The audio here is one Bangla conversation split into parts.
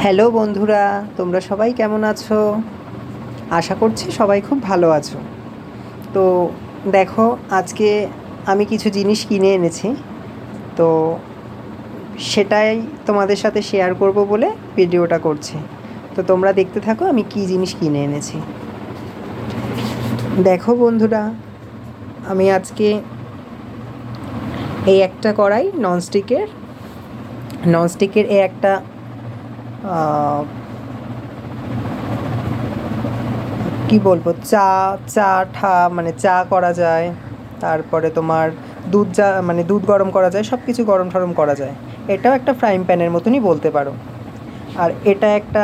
হ্যালো বন্ধুরা, তোমরা সবাই কেমন আছো? আশা করছি সবাই খুব ভালো আছো। তো দেখো, আজকে আমি কিছু জিনিস কিনে এনেছি। তো সেটাই তোমাদের সাথে শেয়ার করব বলে ভিডিওটা করছি। তো তোমরা দেখতে থাকো আমি কী জিনিস কিনে এনেছি। দেখো বন্ধুরা, আমি আজকে এই একটা কড়াই ননস্টিকের এই একটা কি বলবো, মানে চা করা যায়, তারপরে তোমার দুধ গরম করা যায়, সব কিছু গরম টরম করা যায়। এটাও একটা ফ্রাইং প্যানের মতনই বলতে পারো। আর এটা একটা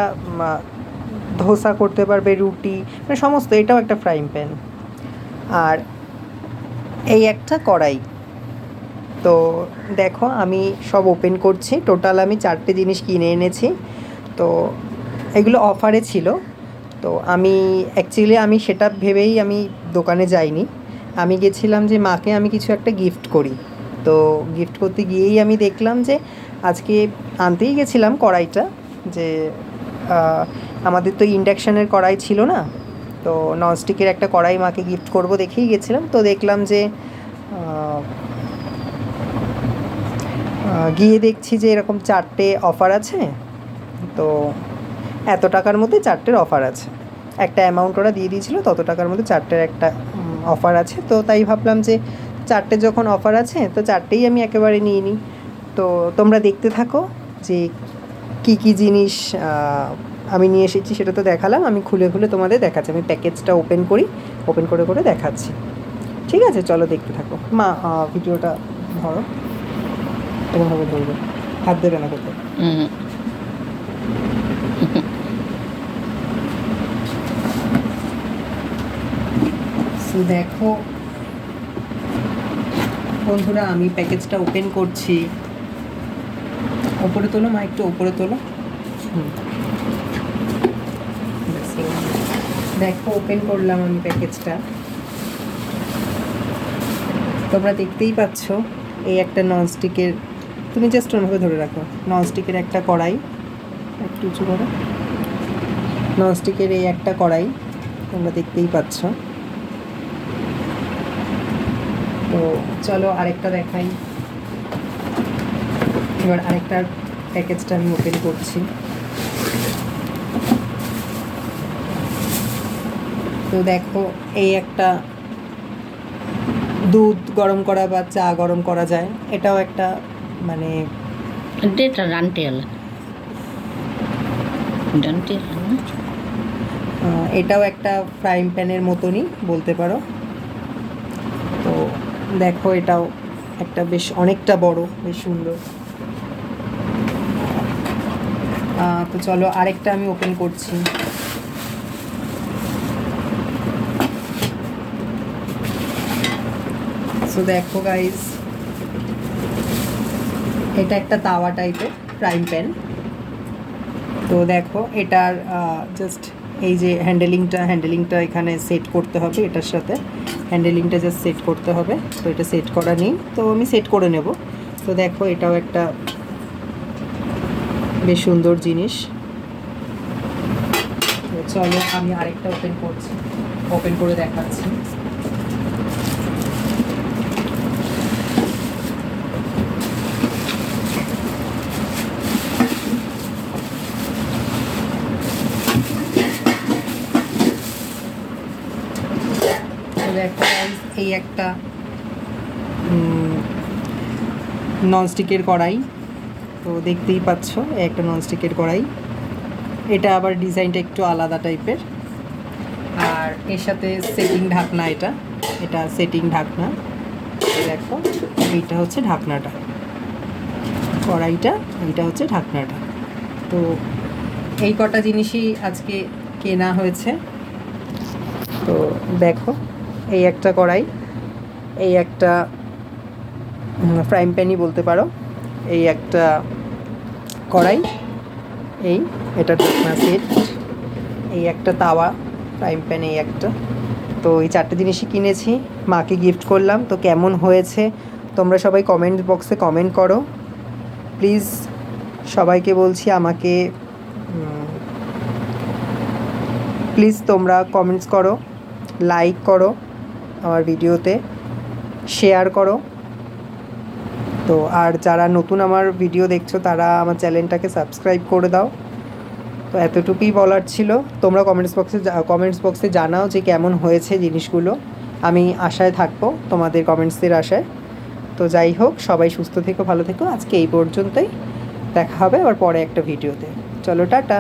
ধোসা করতে পারবে, রুটি, মানে সমস্ত। এটাও একটা ফ্রাইং প্যান। আর এই একটা কড়াই। তো দেখো, আমি সব ওপেন করছি। টোটাল আমি 4টে জিনিস কিনে এনেছি। তো এগুলো অফারে ছিল। তো আমি সেটা ভেবেই আমি দোকানে যাইনি। আমি গেছিলাম যে মাকে আমি কিছু একটা গিফট করি। তো গিফট করতে গিয়েই আমি দেখলাম যে আজকে আনতেই গেছিলাম কড়াইটা, যে আমাদের তো ইন্ডাকশানের কড়াই ছিল না। তো ননস্টিকের একটা কড়াই মাকে গিফট করব দেখেই গেছিলাম। তো দেখলাম যে গিয়ে দেখছি যে এরকম 4টে অফার আছে। তো এত টাকার মধ্যে 4টের অফার আছে। একটা অ্যামাউন্ট ওরা দিয়ে দিয়েছিল, তত টাকার মধ্যে 4টের একটা অফার আছে। তো তাই ভাবলাম যে 4টে যখন অফার আছে তো 4টেই আমি একেবারে নিয়ে নিই। তো তোমরা দেখতে থাকো যে কী কী জিনিস আমি নিয়ে এসেছি। সেটা তো দেখালাম, আমি খুলে খুলে তোমাদের দেখাচ্ছি। আমি প্যাকেজটা ওপেন করে করে দেখাচ্ছি। ঠিক আছে, চলো দেখতে থাকো। মা, ভিডিওটা ধরো, এরকমভাবে ধরবে, হাত দেবে না কোথাও। সো দেখো বন্ধুরা, আমি প্যাকেজটা ওপেন করছি। ওপরে তোলো মা, একটু ওপরে তোলো। দেখো, ওপেন করলাম আমি প্যাকেজটা। তোমরা দেখতেই পাচ্ছ, এই একটা ননস্টিকের, তুমি জাস্ট ওনাভাবে ধরে রাখো, ননস্টিকের একটা কড়াই। একটু উঁচু করো। ননস্টিকের এই একটা কড়াই তোমরা দেখতেই পাচ্ছ। তো চলো আরেকটা দেখাই। এবার আরেকটার প্যাকেজটা আমি ওপেন করছি। তো দেখো, এই একটা দুধ গরম করা বা চা গরম করা যায়, এটাও একটা মানে এটাও একটা ফ্রাইং প্যানের মতনই বলতে পারো। তো দেখো, এটাও একটা বেশ অনেকটা বড়, বেশ সুন্দর। তো চলো আরেকটা আমি ওপেন করছি। সো দেখো গাইজ, এটা একটা তাওয়া টাইপের ফ্রাইং প্যান। তো দেখো, এটার জাস্ট এই যে হ্যান্ডেলিংটা এখানে সেট করতে হবে। এটার সাথে হ্যান্ডেলিংটা জাস্ট সেট করতে হবে। তো এটা সেট করা নেই, তো আমি সেট করে নেব। তো দেখো, এটাও একটা বেশ সুন্দর জিনিস। তো চলো আমি আরেকটা ওপেন করে দেখাচ্ছি। দেখো এই একটা ননস্টিকের কড়াই। তো দেখতেই পাচ্ছ, একটা ননস্টিকের কড়াই। এটা আবার ডিজাইনটা একটু আলাদা টাইপের। আর এর সাথে সেটিং ঢাকনা, এটা সেটিং ঢাকনা। দেখো, এইটা হচ্ছে ঢাকনাটা, কড়াইটা, এইটা হচ্ছে ঢাকনাটা। তো এই কটা জিনিসই আজকে কেনা হয়েছে। তো দেখো, এই একটা কড়াই, এই একটা ফ্রাইং প্যানই বলতে পারো, এই একটা কড়াই, এটা ঢাকনা সেট, এই একটা তাওয়া ফ্রাইং প্যান, এই একটা। তো এই 4টে জিনিসই কিনেছি, মাকে গিফট করলাম। তো কেমন হয়েছে তোমরা সবাই কমেন্ট বক্সে কমেন্ট করো প্লিজ। সবাইকে বলছি আমাকে প্লিজ তোমরা কমেন্টস করো, লাইক করো আমার ভিডিওতে, শেয়ার করো। তো আর যারা নতুন আমার ভিডিও দেখছো তারা আমার চ্যানেলটাকে সাবস্ক্রাইব করে দাও। তো এতটুকুই বলার ছিল। তোমরা কমেন্টস বক্সে জানাও যে কেমন হয়েছে জিনিসগুলো। আমি আশায় থাকবো, তোমাদের কমেন্টসের আশায়। তো যাই হোক, সবাই সুস্থ থেকো, ভালো থেকো। আজকে এই পর্যন্তই, দেখা হবে আবার পরে একটা ভিডিওতে। চলো, টাটা।